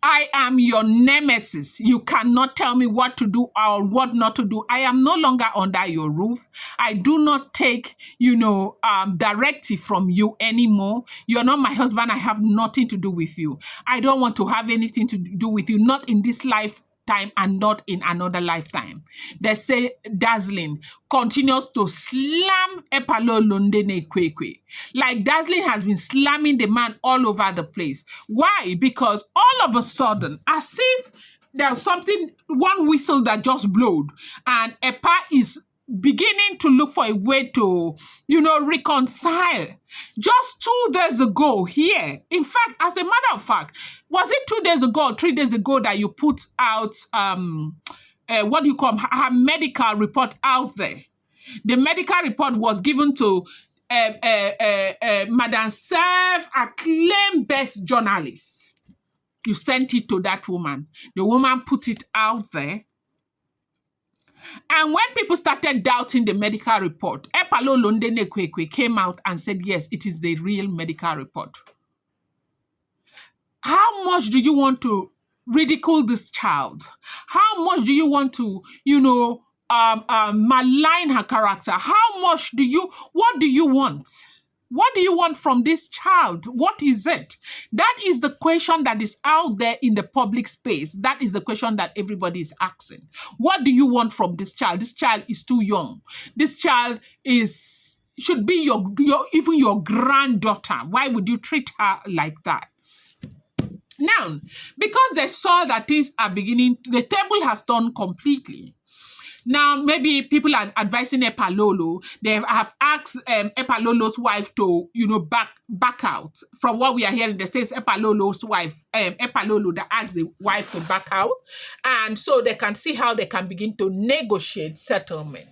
I am your nemesis. You cannot tell me what to do or what not to do. I am no longer under your roof. I do not take, directive from you anymore. You're not my husband. I have nothing to do with you. I don't want to have anything to do with you, not in this lifetime and not in another lifetime. They say Dazzling continues to slam Epalolo Ndenekwe. Like Dazzling has been slamming the man all over the place. Why? Because all of a sudden, as if there's one whistle that just blowed, and Epa is beginning to look for a way to, reconcile. Just 2 days ago here, in fact, as a matter of fact, was it 2 days ago or 3 days ago that you put out, her medical report out there? The medical report was given to Madam Serve, acclaimed best journalist. You sent it to that woman. The woman put it out there. And when people started doubting the medical report, Epalolo Ndenekwe came out and said, yes, it is the real medical report. How much do you want to ridicule this child? How much do you want to, malign her character? What do you want? What do you want from this child? What is it? That is the question that is out there in the public space. That is the question that everybody is asking. What do you want from this child? This child is too young. This child should be even your granddaughter. Why would you treat her like that? Now, because they saw that things are beginning, the table has turned completely. Now, maybe people are advising Epalolo. They have asked Epalolo's wife to, back out. From what we are hearing, they say Epalolo's wife, Epalolo that asked the wife to back out. And so they can see how they can begin to negotiate settlement.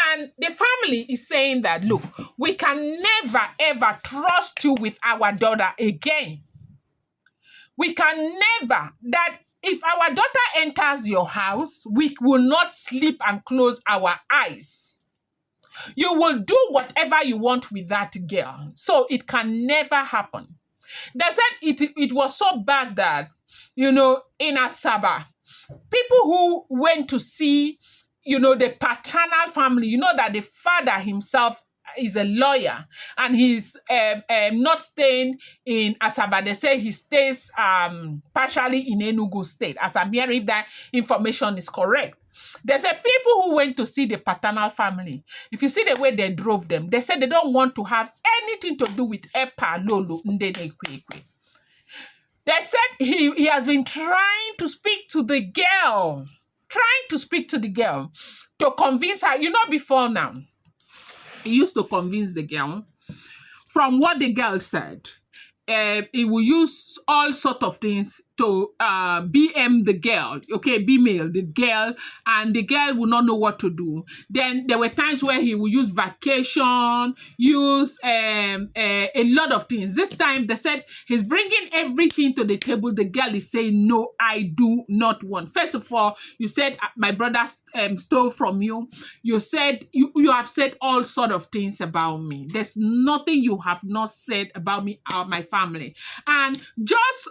And the family is saying that, look, we can never, ever trust you with our daughter again. We can never, that if our daughter enters your house, we will not sleep and close our eyes. You will do whatever you want with that girl. So it can never happen. They said it was so bad that, in Asaba, people who went to see, the paternal family, that the father himself is a lawyer and he's not staying in Asaba. They say he stays partially in Enugu State. As I'm hearing, if that information is correct. They say people who went to see the paternal family, if you see the way they drove them, they said they don't want to have anything to do with Epalolo Ndenekwe. They said he has been trying to speak to the girl, to convince her, before now. He used to convince the girl. From what the girl said, he will use all sorts of things to BM the girl, B-mail the girl, and the girl will not know what to do. Then there were times where he will use vacation, use a lot of things. This time they said he's bringing everything to the table. The girl is saying, no, I do not want. First of all, you said my brother stole from you. You said you have said all sorts of things about me. There's nothing you have not said about me or my family. And just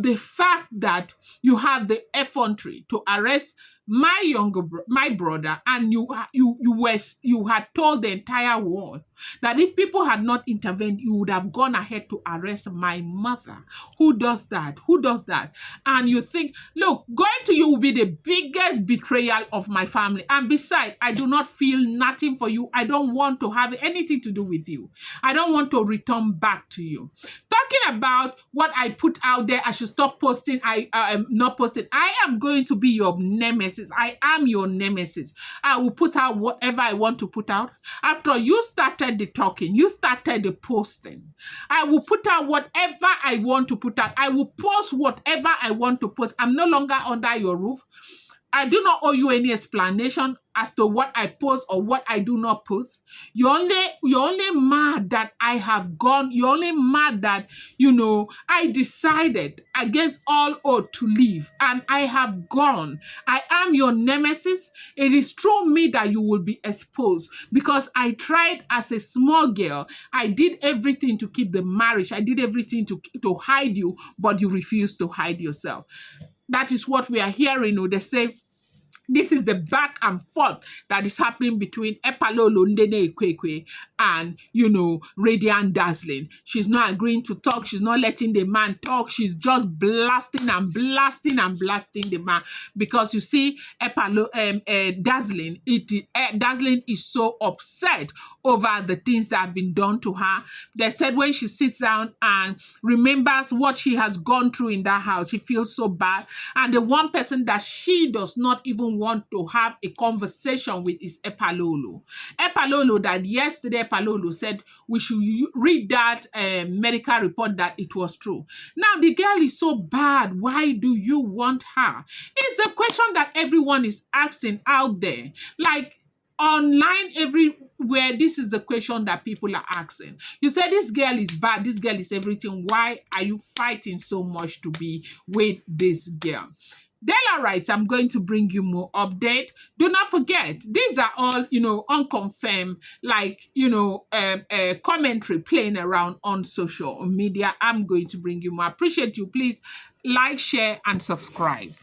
the fact that you have the effrontery to arrest my brother, and you had told the entire world that if people had not intervened, you would have gone ahead to arrest my mother. Who does that? And you think, look, going to you will be the biggest betrayal of my family. And besides, I do not feel nothing for you. I don't want to have anything to do with you. I don't want to return back to you. Talking about what I put out there, I should stop posting. I am not posting. I am going to be your nemesis. I am your nemesis. I will put out whatever I want to put out. After you started the talking, you started the posting. I will put out whatever I want to put out. I will post whatever I want to post. I'm no longer under your roof. I do not owe you any explanation as to what I post or what I do not post. You're only mad that I have gone. You're only mad that, I decided against all odds to leave and I have gone. I am your nemesis. It is through me that you will be exposed because I tried as a small girl. I did everything to keep the marriage. I did everything to hide you, but you refused to hide yourself. That is what we are hearing. They say, this is the back and forth that is happening between Epalolo Ndene and, Radiant Dazzling. She's not agreeing to talk. She's not letting the man talk. She's just blasting and blasting and blasting the man. Because you see, Dazzling is so upset over the things that have been done to her. They said when she sits down and remembers what she has gone through in that house, she feels so bad. And the one person that she does not even want to have a conversation with is Epalolo. Epalolo, that yesterday Epalolo said we should read that medical report that it was true. Now the girl is so bad. Why do you want her? It's a question that everyone is asking out there. Like online, everywhere, this is the question that people are asking. You say this girl is bad, this girl is everything. Why are you fighting so much to be with this girl? Della writes, I'm going to bring you more update. Do not forget, these are all, unconfirmed, like, commentary playing around on social media. I'm going to bring you more. Appreciate you. Please like, share, and subscribe.